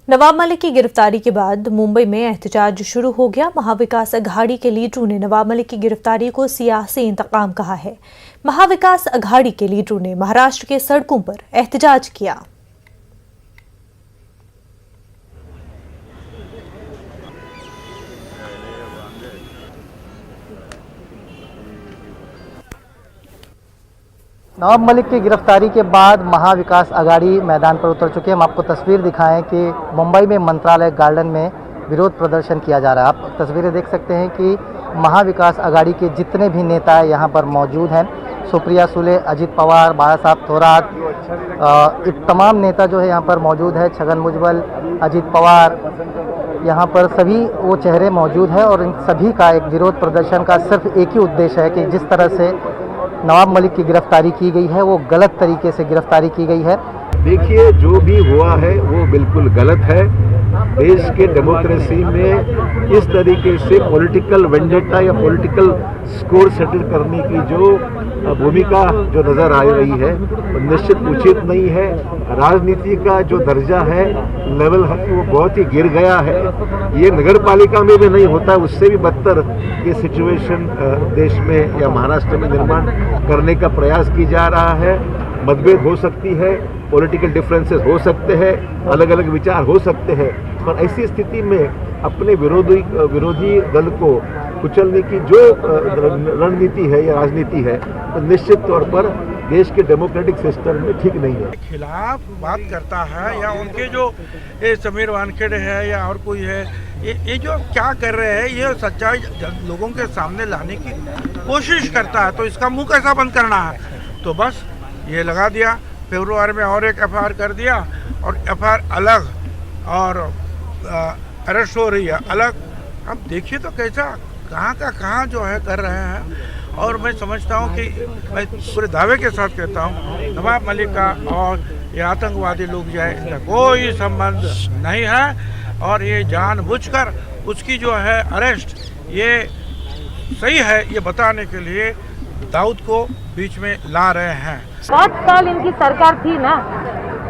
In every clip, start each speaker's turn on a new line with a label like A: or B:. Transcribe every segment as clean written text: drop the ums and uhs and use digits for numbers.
A: नवाब मलिक की गिरफ्तारी के बाद मुंबई में एहतजाज शुरू हो गया। महाविकास अघाड़ी के लीडरों ने नवाब मलिक की गिरफ्तारी को सियासी इंतकाम कहा है। महाविकास अघाड़ी के लीडरों ने महाराष्ट्र के सड़कों पर एहतजाज किया।
B: नवाब मलिक की गिरफ्तारी के बाद महाविकास अघाड़ी मैदान पर उतर चुके हैं। हम आपको तस्वीर दिखाएं कि मुंबई में मंत्रालय गार्डन में विरोध प्रदर्शन किया जा रहा है। आप तस्वीरें देख सकते हैं कि महाविकास अघाड़ी के जितने भी नेता यहाँ पर मौजूद हैं, सुप्रिया सुले, अजित पवार, बाला साहब थोराट, तमाम नेता जो है यहाँ पर मौजूद है। छगन भुजबल, अजित पवार, यहाँ पर सभी वो चेहरे मौजूद हैं और इन सभी का एक विरोध प्रदर्शन का सिर्फ एक ही उद्देश्य है कि जिस तरह से नवाब मलिक की गिरफ्तारी की गई है वो गलत तरीके से गिरफ्तारी की गई है।
C: देखिए, जो भी हुआ है वो बिल्कुल गलत है। देश के डेमोक्रेसी में इस तरीके से पॉलिटिकल वेंडेटा या पॉलिटिकल स्कोर सेटल करने की जो भूमिका जो नज़र आ रही है वो निश्चित उचित नहीं है। राजनीति का जो दर्जा है, लेवल है, वो बहुत ही गिर गया है। ये नगर पालिका में भी नहीं होता, उससे भी बदतर ये सिचुएशन देश में या महाराष्ट्र में निर्माण करने का प्रयास की जा रहा है। मतभेद हो सकती है, पॉलिटिकल डिफरेंसेस हो सकते हैं, अलग अलग विचार हो सकते हैं, पर ऐसी स्थिति में अपने विरोधी दल को कुचलने की जो रणनीति है या राजनीति है तो निश्चित तौर पर देश के डेमोक्रेटिक सिस्टम में ठीक नहीं है।
D: खिलाफ बात करता है या उनके जो ये समीर वानखेड़े है या और कोई है, ये जो क्या कर रहे हैं, ये सच्चाई लोगों के सामने लाने की कोशिश करता है, तो इसका मुंह कैसा बंद करना है। तो बस ये लगा दिया, फरवरी में और एक एफआईआर कर दिया और एफआईआर अलग और अरेस्ट हो रही है अलग। अब देखिए तो कैसा कहाँ का कहाँ जो है कर रहे हैं। और मैं समझता हूँ कि मैं पूरे दावे के साथ कहता हूँ नवाब मलिक का और ये आतंकवादी लोग जो है इनका कोई संबंध नहीं है और ये जानबूझकर उसकी जो है अरेस्ट ये सही है ये बताने के लिए दाऊद को बीच में ला रहे हैं।
E: 5 साल इनकी सरकार थी ना,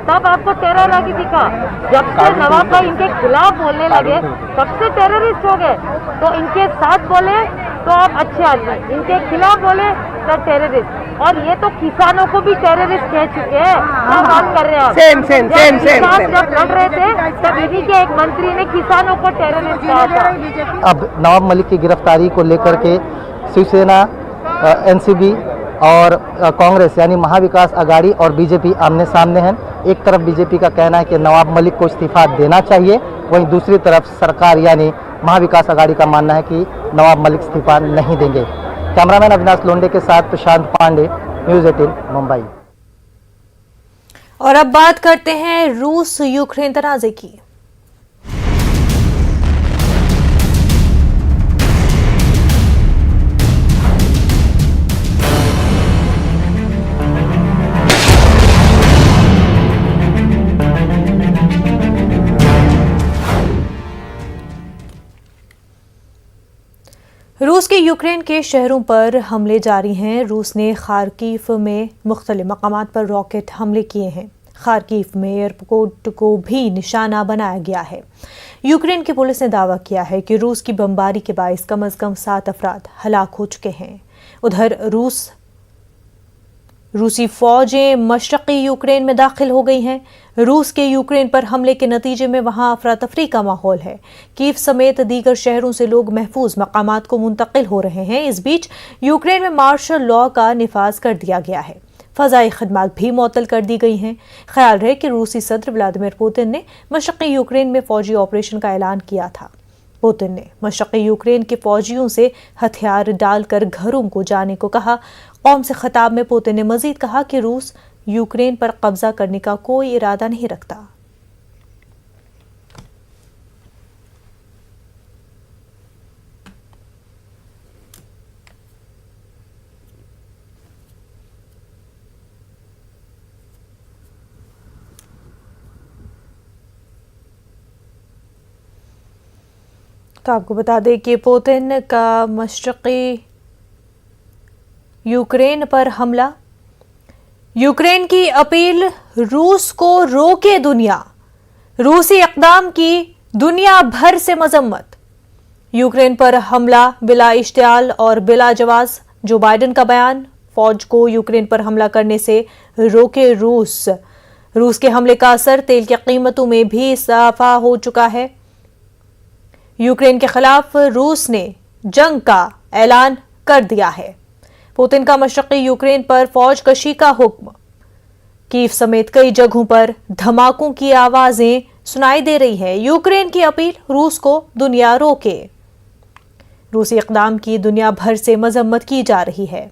E: तब आपको टेरर आगे दिखा। जब से नवाब भाई इनके खिलाफ बोलने लगे तब से टेररिस्ट हो गए। तो इनके साथ बोले तो आप अच्छे आदमी, इनके खिलाफ बोले तो टेररिस्ट। और ये तो किसानों को भी टेररिस्ट कह चुके हैं। क्या बात कर रहे हैं आप? सेम। जब लड़ रहे थे तब इन्हीं के एक मंत्री ने किसानों को टेररिस्ट कहा था।
B: अब नवाब मलिक की गिरफ्तारी को लेकर के शिवसेना, एनसीबी और कांग्रेस यानी महाविकास अघाड़ी और बीजेपी आमने सामने हैं। एक तरफ बीजेपी का कहना है कि नवाब मलिक को इस्तीफा देना चाहिए, वहीं दूसरी तरफ सरकार यानी महाविकास अघाड़ी का मानना है कि नवाब मलिक इस्तीफा नहीं देंगे। कैमरामैन अविनाश लोंडे के साथ प्रशांत पांडे, न्यूज़ 18 मुंबई।
A: और अब बात करते हैं रूस यूक्रेन तनाज़े की। रूस के यूक्रेन के शहरों पर हमले जारी हैं। रूस ने खार्किव में मुख्तलिफ मकामात पर रॉकेट हमले किए हैं। खार्किव में एयरपोर्ट को भी निशाना बनाया गया है। यूक्रेन की पुलिस ने दावा किया है कि रूस की बमबारी के बायस कम अज कम 7 अफराद हलाक हो चुके हैं। उधर रूसी फौजें मशरक़ी यूक्रेन में दाखिल हो गई हैं। रूस के यूक्रेन पर हमले के नतीजे में वहां अफरा तफरी का माहौल है। कीव समेत दीगर शहरों से लोग महफूज मकामात को मुंतकिल हो रहे हैं। इस बीच यूक्रेन में मार्शल लॉ का निफाज कर दिया गया है। फ़ज़ाई खदमात भी मुअत्तल कर दी गई हैं। ख्याल रहे कि रूसी सदर व्लादिमीर पुतिन ने मशरक़ी यूक्रेन में फ़ौजी ऑपरेशन का ऐलान किया था। पुतिन ने मशरक़ी यूक्रेन के फ़ौजियों से हथियार डालकर घरों को जाने को कहा। कौम से खिताब में पुतिन ने मज़ीद कहा कि रूस यूक्रेन पर कब्जा करने का कोई इरादा नहीं रखता। तो आपको बता दें कि पुतिन का मशरक़ी यूक्रेन पर हमला, यूक्रेन की अपील रूस को रोके दुनिया। रूसी इक़दाम की दुनिया भर से मजम्मत। यूक्रेन पर हमला बिला इश्तियाल और बिला जवाब। जो बाइडेन का बयान। फौज को यूक्रेन पर हमला करने से रोके रूस। रूस के हमले का असर तेल की कीमतों में भी इजाफा हो चुका है। यूक्रेन के खिलाफ रूस ने जंग का ऐलान कर दिया है। पुतिन का मशरकी यूक्रेन पर फौज कशी का हुक्म। कीव समेत कई जगहों पर धमाकों की आवाजें सुनाई दे रही है। यूक्रेन की अपील, रूस को दुनिया रोके। रूसी इक़दाम की दुनिया भर से मजम्मत की जा रही है।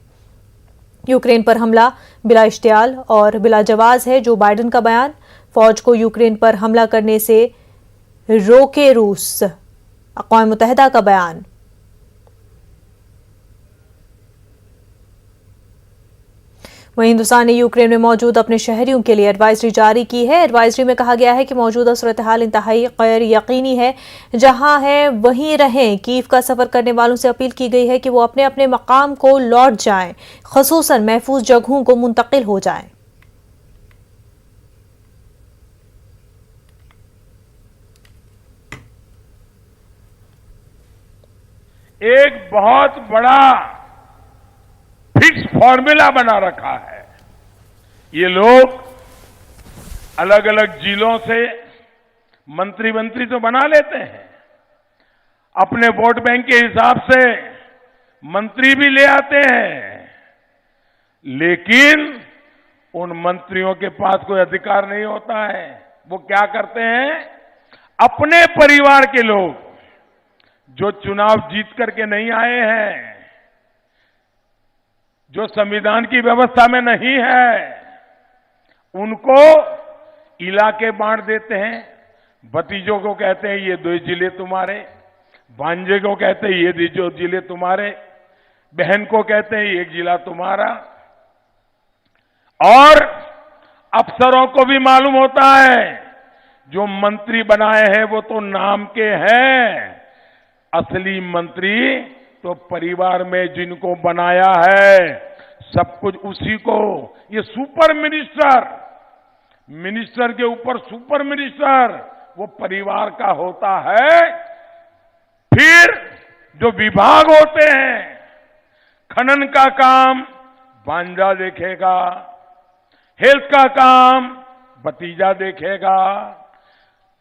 A: यूक्रेन पर हमला बिला इश्तियाल और बिला जवाब है जो बाइडेन का बयान। फौज को यूक्रेन पर हमला करने से रोके रूस। अक़वाम मुत्तहिदा का बयान। वहीं हिंदुस्तान ने यूक्रेन में मौजूद अपने शहरियों के लिए एडवाइजरी जारी की है। एडवाइजरी में कहा गया है कि मौजूदा सूरत हाल इंतहाई गैर यकीनी है। जहां है वहीं रहें। कीव का सफर करने वालों से अपील की गई है कि वो अपने अपने मकाम को लौट जाएं, खसूसन महफूज जगहों को मुंतकिल हो जाएं।
F: एक बहुत बड़ा फिक्स फॉर्मूला बना रखा है। ये लोग अलग अलग जिलों से मंत्री तो बना लेते हैं, अपने वोट बैंक के हिसाब से मंत्री भी ले आते हैं, लेकिन उन मंत्रियों के पास कोई अधिकार नहीं होता है। वो क्या करते हैं, अपने परिवार के लोग जो चुनाव जीत करके नहीं आए हैं, जो संविधान की व्यवस्था में नहीं है, उनको इलाके बांट देते हैं। भतीजों को कहते हैं ये 2 जिले तुम्हारे, भांजे को कहते हैं ये 2 जिले तुम्हारे, बहन को कहते हैं 1 जिला तुम्हारा। और अफसरों को भी मालूम होता है जो मंत्री बनाए हैं वो तो नाम के हैं, असली मंत्री तो परिवार में जिनको बनाया है सब कुछ उसी को। ये सुपर मिनिस्टर के ऊपर सुपर मिनिस्टर वो परिवार का होता है। फिर जो विभाग होते हैं, खनन का काम भांजा देखेगा, हेल्थ का काम भतीजा देखेगा।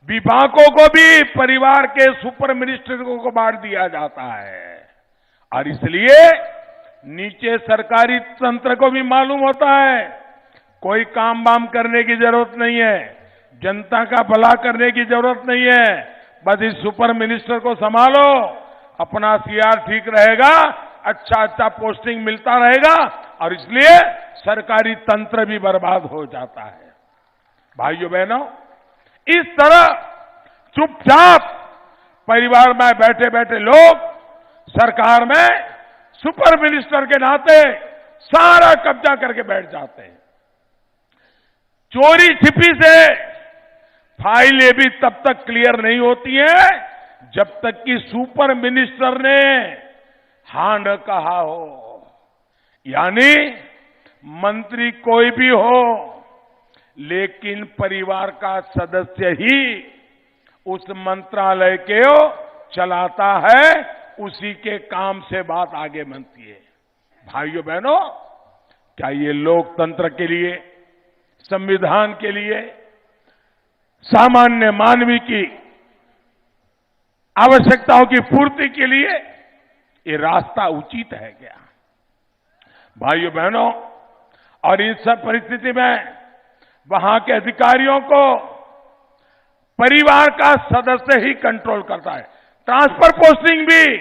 F: विभागों को भी परिवार के सुपर मिनिस्टरों को बांट दिया जाता है। और इसलिए नीचे सरकारी तंत्र को भी मालूम होता है कोई काम वाम करने की जरूरत नहीं है, जनता का भला करने की जरूरत नहीं है, बस इस सुपर मिनिस्टर को संभालो, अपना सीआर ठीक रहेगा, अच्छा पोस्टिंग मिलता रहेगा, और इसलिए सरकारी तंत्र भी बर्बाद हो जाता है। भाइयों बहनों, इस तरह चुपचाप परिवार में बैठे बैठे लोग सरकार में सुपर मिनिस्टर के नाते सारा कब्जा करके बैठ जाते हैं। चोरी छिपी से फाइलें भी तब तक क्लियर नहीं होती हैं जब तक कि सुपर मिनिस्टर ने हां न कहा हो। यानी मंत्री कोई भी हो, लेकिन परिवार का सदस्य ही उस मंत्रालय के चलाता है, उसी के काम से बात आगे बनती है। भाइयों बहनों, क्या ये लोकतंत्र के लिए, संविधान के लिए, सामान्य मानवी की आवश्यकताओं की पूर्ति के लिए ये रास्ता उचित है क्या? भाइयों बहनों, और इस सब परिस्थिति में वहां के अधिकारियों को परिवार का सदस्य ही कंट्रोल करता है। ट्रांसफर पोस्टिंग भी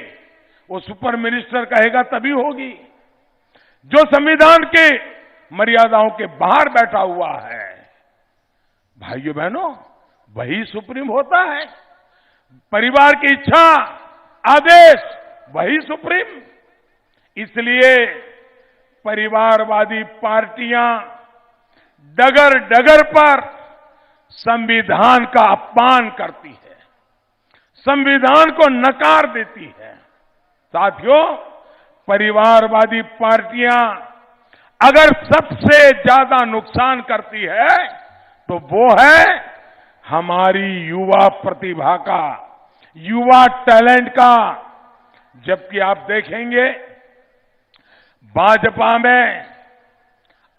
F: वो सुपर मिनिस्टर कहेगा तभी होगी। जो संविधान के मर्यादाओं के बाहर बैठा हुआ है, भाइयों बहनों, वही सुप्रीम होता है। परिवार की इच्छा, आदेश, वही सुप्रीम। इसलिए परिवारवादी पार्टियां डगर डगर पर संविधान का अपमान करती है, संविधान को नकार देती है। साथियों, परिवारवादी पार्टियां अगर सबसे ज्यादा नुकसान करती है तो वो है हमारी युवा प्रतिभा का, युवा टैलेंट का। जबकि आप देखेंगे भाजपा में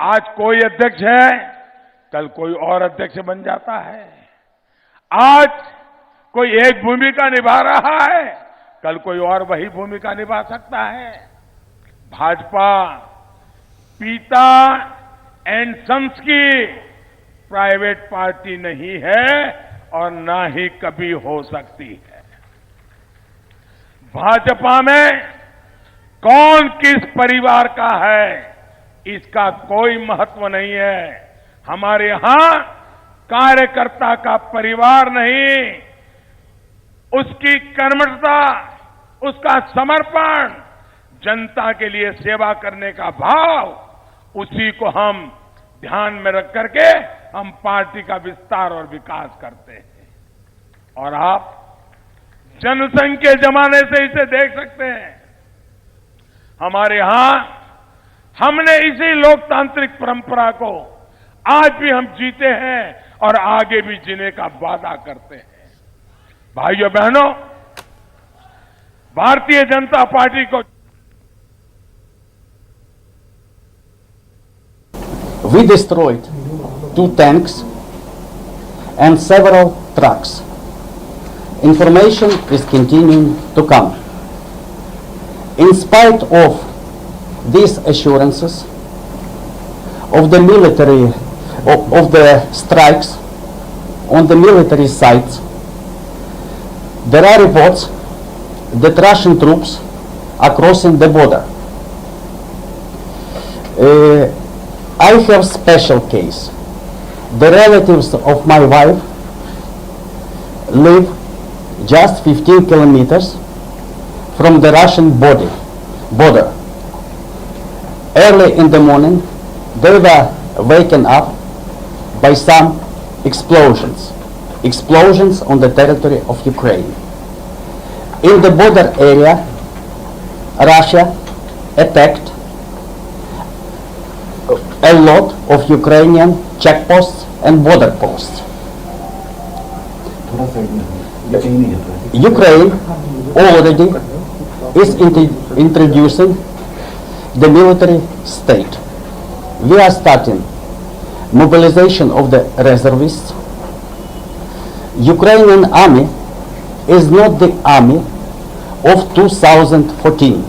F: आज कोई अध्यक्ष है, कल कोई और अध्यक्ष बन जाता है। आज कोई एक भूमिका निभा रहा है, कल कोई और वही भूमिका निभा सकता है। भाजपा पिता एंड सन्स की प्राइवेट पार्टी नहीं है और ना ही कभी हो सकती है। भाजपा में कौन किस परिवार का है, इसका कोई महत्व नहीं है। हमारे यहां कार्यकर्ता का परिवार नहीं, उसकी कर्मठता, उसका समर्पण, जनता के लिए सेवा करने का भाव, उसी को हम ध्यान में रख करके हम पार्टी का विस्तार और विकास करते हैं। और आप जनसंघ के जमाने से इसे देख सकते हैं। हमारे यहां हमने इसी लोकतांत्रिक परंपरा को आज भी हम जीते हैं और आगे भी जीने का वादा करते हैं। भाइयों बहनों, भारतीय जनता पार्टी को
G: We destroyed 2 tanks and several trucks. Information is continuing to come. In spite of these assurances of the military, of the strikes on the military sites, there are reports that Russian troops are crossing the border. I have special case. The relatives of my wife live just 15 kilometers from the Russian border. Early in the morning, they were waken up by some explosions on the territory of Ukraine. In the border area, Russia attacked a lot of Ukrainian checkposts and border posts. Ukraine already is introducing the military state. We are starting mobilization of the reservists. Ukrainian army is not the army of 2014,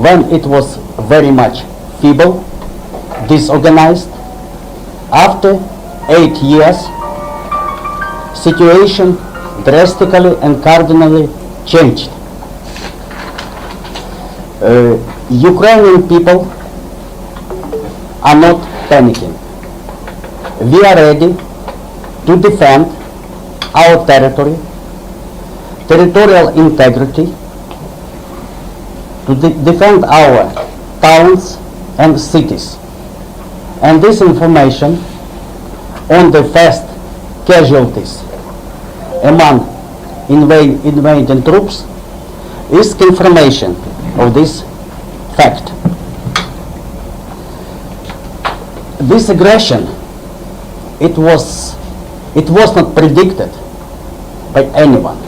G: when it was very much feeble, disorganized. After 8 years, situation drastically and cardinally changed. Ukrainian people are not panicking. We are ready to defend our territory, territorial integrity, to defend our towns and cities. And this information on the fast casualties among invading troops is confirmation of this fact. This aggression, it was not predicted by anyone.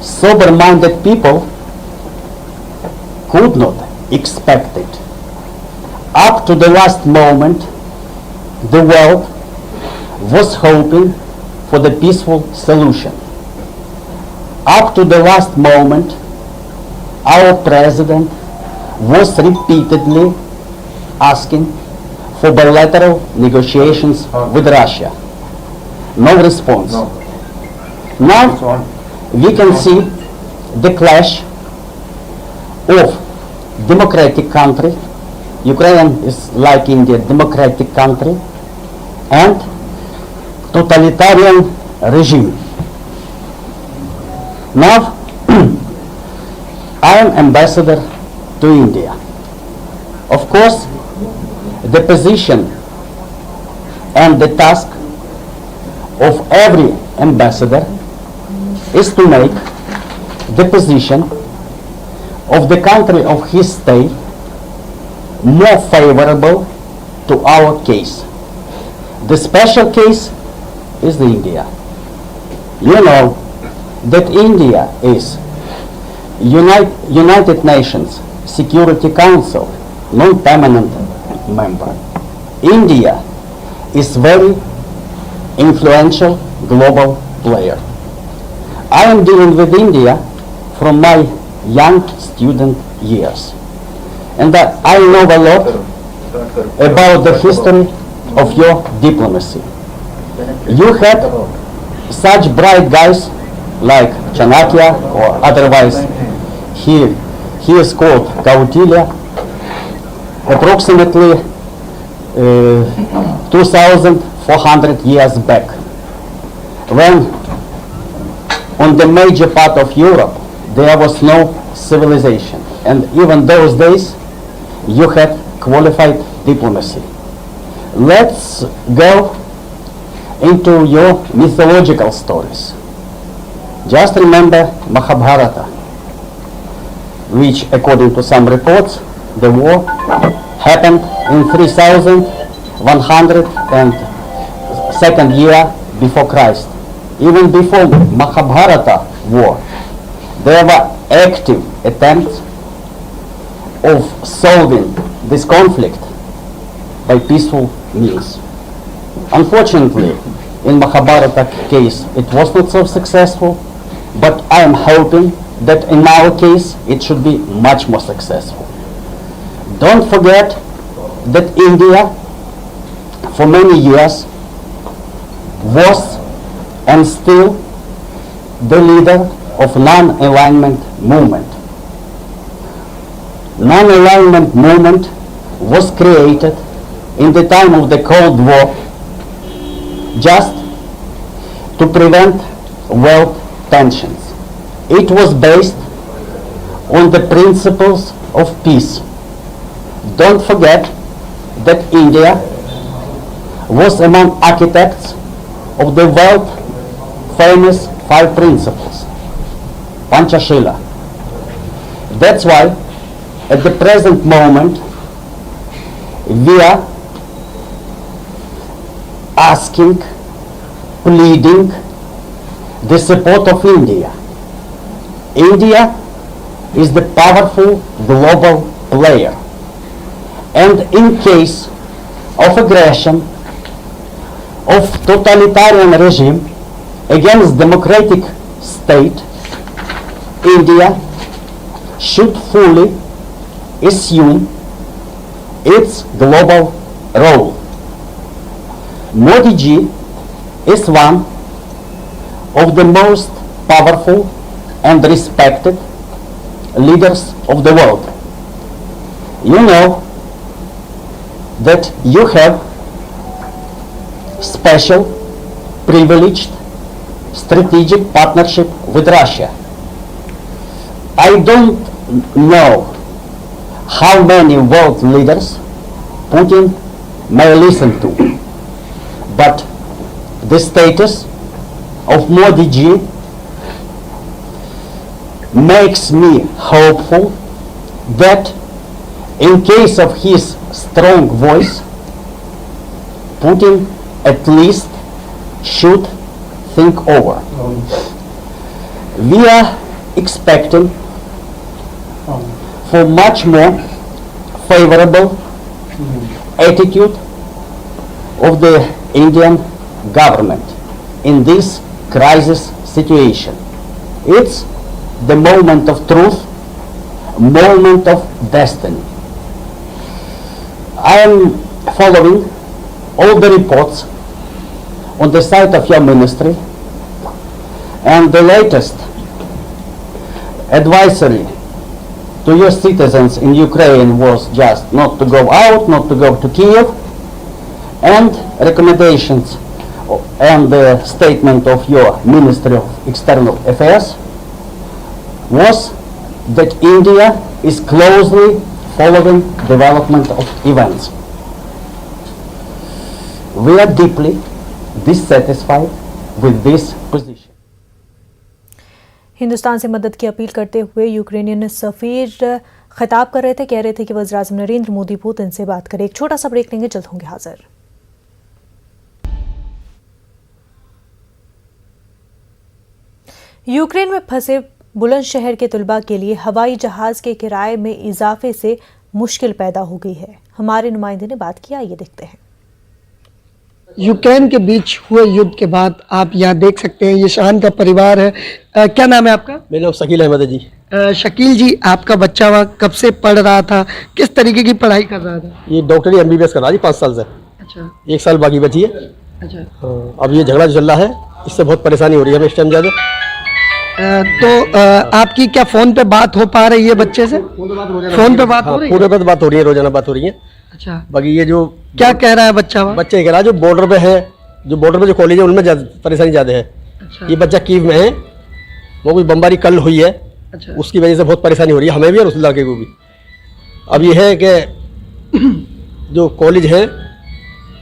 G: Sober-minded people could not expect it. Up to the last moment, the world was hoping for the peaceful solution. Up to the last moment, our president was repeatedly asking for bilateral negotiations with Russia. No response. Now we can see the clash of democratic country. Ukraine is like India, democratic country, and totalitarian regime. Now I am ambassador to India. Of course, the position and the task of every ambassador is to make the position of the country of his stay more favorable to our case. The special case is India. You know that India is United Nations Security Council non-permanent member. India is very influential global player. I am dealing with India from my young student years, and I know a lot about the history of your diplomacy. You had such bright guys like Chanakya, or otherwise he is called Kautilya, approximately 2,400 years back, when on the major part of Europe there was no civilization, and even those days you had qualified diplomacy. Let's go into your mythological stories. Just remember Mahabharata, which according to some reports the war happened in 3102nd year before Christ. Even before Mahabharata war, there were active attempts of solving this conflict by peaceful means. Unfortunately, in Mahabharata case, it was not so successful, but I am hoping that in our case, it should be much more successful. Don't forget that India, for many years, was and still the leader of non-alignment movement. Non-alignment movement was created in the time of the Cold War just to prevent world tensions. It was based on the principles of peace. Don't forget that India was among architects of the world famous 5 principles, Panchashila. That's why at the present moment we are asking, pleading the support of India. India is the powerful global player, and in case of aggression of totalitarian regime against democratic state, India should fully assume its global role. Modi ji is one of the most powerful and respected leaders of the world. You know that you have special, privileged, strategic partnership with Russia. I don't know how many world leaders Putin may listen to, but the status of Modi ji makes me hopeful that in case of his strong voice, Putin at least should think over. We are expecting for much more favorable attitude of the Indian government in this crisis situation. It's the moment of truth, moment of destiny. I am following all the reports on the site of your ministry, and the latest advisory to your citizens in Ukraine was just not to go out, not to go to Kiev, and recommendations and the statement of your Ministry of External Affairs was that India is closely following development of events. We are deeply dissatisfied with this position.
A: Hindustan से मदद की appeal करते हुए Ukrainian सफीर खिताब कर रहे थे, कह रहे थे कि वज़ीर-ए-आज़म नरेंद्र मोदी पुतिन से बात करें। एक छोटा सा ब्रेक लेंगे, जल्द होंगे हाजिर। यूक्रेन में फंसे बुलंदशहर के तलबा के लिए हवाई जहाज के किराए में इजाफे से मुश्किल पैदा हो गई है। हमारे नुमाइंदे ने बात किया, ये देखते हैं।
H: यूक्रेन के बीच हुए युद्ध के बाद आप यहाँ देख सकते हैं, ये शान का परिवार है। क्या नाम है आपका?
I: मेरा नाम शकील अहमद है जी।
H: शकील जी, आपका बच्चा वहाँ कब से पढ़ रहा था, किस तरीके की पढ़ाई कर रहा था?
I: ये डॉक्टरी MBBS कर रहा है 5 साल से।
H: अच्छा,
I: 1 साल बाकी बची है।
H: अच्छा।
I: हाँ, अब ये झगड़ा जो चल रहा है, इससे बहुत परेशानी हो रही है हमें इस टाइम ज़्यादा।
H: आपकी क्या फोन पे बात हो पा रही है बच्चे से? फोन पे बात हो रही है?
I: फोन पे बात हो रही है, रोजाना बात हो रही है।
H: अच्छा,
I: बाकी ये जो
H: क्या कह रहा है बच्चा वहाँ?
I: बच्चा ये कह रहा है जो बॉर्डर पे है, जो बॉर्डर पे जो कॉलेज है उनमें परेशानी ज़्यादा है।
H: अच्छा,
I: ये बच्चा कीव में है, वो कुछ बमबारी कल हुई है।
H: अच्छा,
I: उसकी वजह से बहुत परेशानी हो रही है हमें भी और उस लड़के को भी। अब ये है कि जो कॉलेज है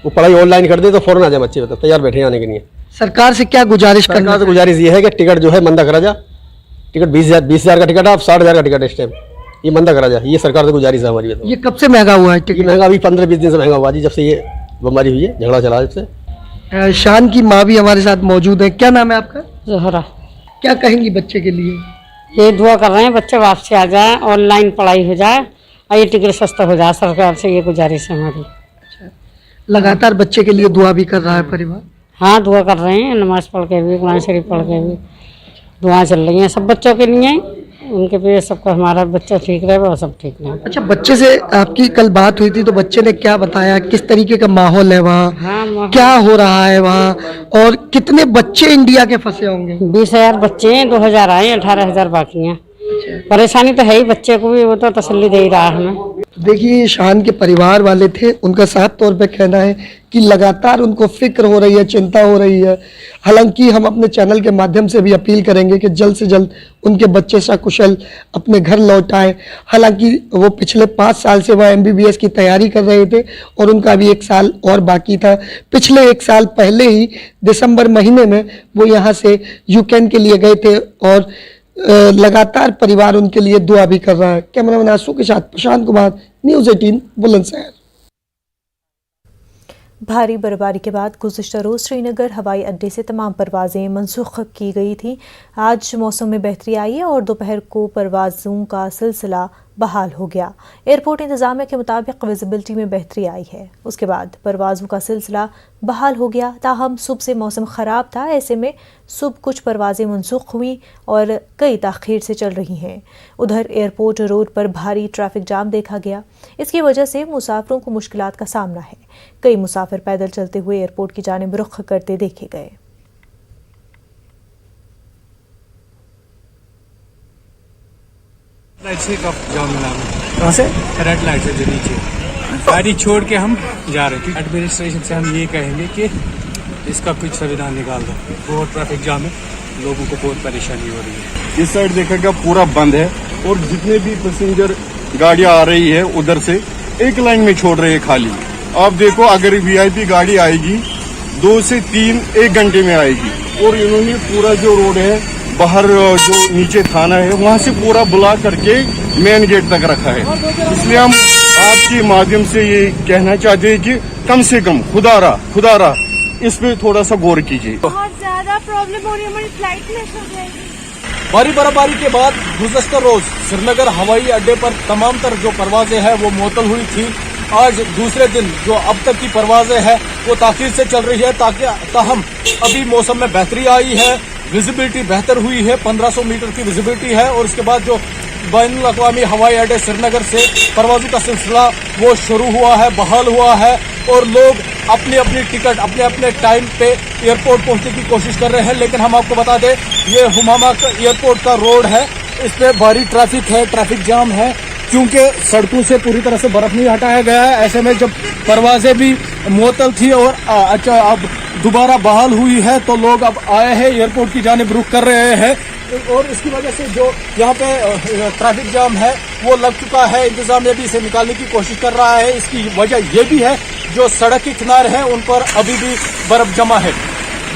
I: वो पढ़ाई ऑनलाइन कर दे तो फौरन आ जाए बच्चे, मतलब तैयार बैठे आने के लिए।
H: सरकार से क्या गुजारिश करना?
I: सरकार से गुजारिश ये है कि टिकट जो है मंदा करा जा। टिकट 20,000 का टिकट है, अब 60,000 का टिकट है इस टाइम, ये मंदा करा जाए। ये सरकार से गुजारिश है हमारी।
H: ये कब से महंगा हुआ है
I: ये
H: टिकट?
I: महंगा अभी 15-20 दिन से महंगा हुआ जी, जब से ये बमबारी हुई है, झगड़ा चला है जब से।
H: शान की माँ भी हमारे साथ मौजूद है। क्या नाम है आपका?
E: जोहरा।
H: क्या कहेंगी बच्चे के लिए?
E: ये दुआ कर रहे हैं बच्चे वापसी आ जाए, ऑनलाइन पढ़ाई हो जाए और ये टिकट सस्ता हो जाए। सरकार से ये गुजारिश है हमारी।
H: लगातार बच्चे के लिए दुआ भी कर रहा है परिवार?
E: हाँ, दुआ कर रहे हैं, नमाज पढ़ के भी, कुरान शरीफ पढ़ के भी दुआ चल रही हैं सब बच्चों के लिए, उनके भी सबका, हमारा बच्चा ठीक रहे और सब ठीक रहे।
H: अच्छा, बच्चे से आपकी कल बात हुई थी तो बच्चे ने क्या बताया, किस तरीके का माहौल है वहाँ?
E: हाँ,
H: क्या हो रहा है वहाँ, और कितने बच्चे इंडिया के फंसे होंगे?
E: 20,000 बच्चे हैं, 2,000 आए, 18,000 बाकी हैं। परेशानी तो है ही, बच्चे को भी वो तो तसल्ली दे ही रहा है हमें।
H: देखिए, शान के परिवार वाले थे, उनका साफ तौर पे कहना है कि लगातार उनको फिक्र हो रही है, चिंता हो रही है। हालांकि हम अपने चैनल के माध्यम से भी अपील करेंगे कि जल्द से जल्द उनके बच्चे सकुशल अपने घर लौट आए। हालांकि वो पिछले 5 साल से वह MBBS की तैयारी कर रहे थे और उनका अभी 1 साल और बाकी था। पिछले 1 साल पहले ही दिसंबर महीने में वो यहाँ से यूक्रेन के लिए गए थे और लगातार परिवार उनके लिए दुआ भी कर रहा है। कैमरामैन आंसू के साथ प्रशांत कुमार, न्यूज़ 18 बुलंदशहर।
A: भारी बर्फबारी के बाद गुज़िश्ता रोज़ श्रीनगर हवाई अड्डे से तमाम परवाज़ें मनसूख की गई थी। आज मौसम में बेहतरी आई है और दोपहर को परवाज़ों का सिलसिला बहाल हो गया। एयरपोर्ट इंतज़ामिया के मुताबिक विजिबिलिटी में बेहतरी आई है। उसके बाद परवाज़ों का सिलसिला बहाल हो गया। ताहम सुबह से मौसम ख़राब था, ऐसे में सुबह कुछ परवाज़ें मनसूख हुई और कई ताख़ीर से चल रही हैं। उधर एयरपोर्ट रोड पर भारी ट्रैफिक जाम देखा गया। इसकी वजह से मुसाफिरों को मुश्किलात का सामना है। कई मुसाफिर पैदल चलते हुए एयरपोर्ट की जानिब रुख करते देखे गए।
J: लाइट से कब जाम मिला हमें?
H: कहाँ से?
J: रेड लाइट से जो नीचे गाड़ी छोड़ के हम जा रहे थे। एडमिनिस्ट्रेशन से हम ये कहेंगे कि इसका कुछ संविधान निकाल दो। बहुत ट्रैफिक जाम है, लोगों को बहुत परेशानी हो रही है।
K: इस साइड देखेगा पूरा बंद है और जितने भी पैसेंजर गाड़ियां आ रही है उधर से एक लाइन में छोड़ रहे हैं खाली। आप देखो, अगर VIP गाड़ी आएगी 2 से 3 1 घंटे में आएगी और इन्होंने पूरा जो रोड है बाहर जो नीचे थाना है वहां से पूरा बुला करके मेन गेट तक रखा है। इसलिए हम आपके माध्यम से ये कहना चाहते हैं कि कम से कम खुदारा इस पे थोड़ा सा गौर कीजिए।
L: बहुत ज्यादा प्रॉब्लम हो रही है, हमारी फ्लाइट मिस हो जाएगी।
M: भारी बर्फबारी के बाद गुज़श्ता रोज श्रीनगर हवाई अड्डे पर तमाम तर जो परवाजें हैं वो मुअत्तल हुई थी। आज दूसरे दिन जो अब तक की परवाजें हैं वो ताख़ीर से चल रही है। ताहम अभी मौसम में बेहतरी आई है, विजिबिलिटी बेहतर हुई है, 1500 मीटर की विजिबिलिटी है। और उसके बाद जो बैनुल अक़वामी हवाई अड्डे श्रीनगर से परवाज़ों का सिलसिला वो शुरू हुआ है, बहाल हुआ है और लोग अपनी अपनी टिकट अपने अपने टाइम पे एयरपोर्ट पहुंचने की कोशिश कर रहे हैं। लेकिन हम आपको बता दें, ये हुमामा एयरपोर्ट का रोड है, इस पे भारी ट्रैफिक है, ट्रैफिक जाम है क्योंकि सड़कों से पूरी तरह से बर्फ नहीं हटाया गया है। ऐसे में जब परवाजें भी मुअत्तल थी और अब दोबारा बहाल हुई है तो लोग अब आए हैं, एयरपोर्ट की जानिब रुख कर रहे हैं और इसकी वजह से जो यहाँ पे ट्रैफिक जाम है वो लग चुका है। इंतजामिया भी इसे निकालने की कोशिश कर रहा है। इसकी वजह ये भी है जो सड़क के किनारे हैं उन पर अभी भी बर्फ जमा है।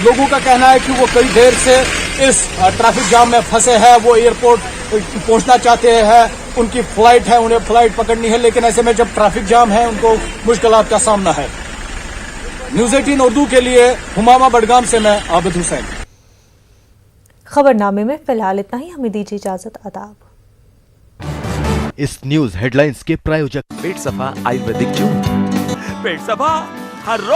M: लोगों का कहना है कि वो कई देर से इस ट्रैफिक जाम में फंसे हैं, वो एयरपोर्ट पहुंचना चाहते हैं, उनकी फ्लाइट है, उन्हें फ्लाइट पकड़नी है, लेकिन ऐसे में जब ट्रैफिक जाम है उनको मुश्किलात का सामना है। न्यूज़ 18 उर्दू के लिए हुमामा बडगाम से मैं आबिद हुसैन।
A: खबरनामे में फिलहाल इतना ही। हमें दीजिए इजाजत। आदाब।
N: इस न्यूज हेडलाइंस के प्रायोजक
O: पेट सफा आयुर्वेदिक जून। पेट सफा हर रोज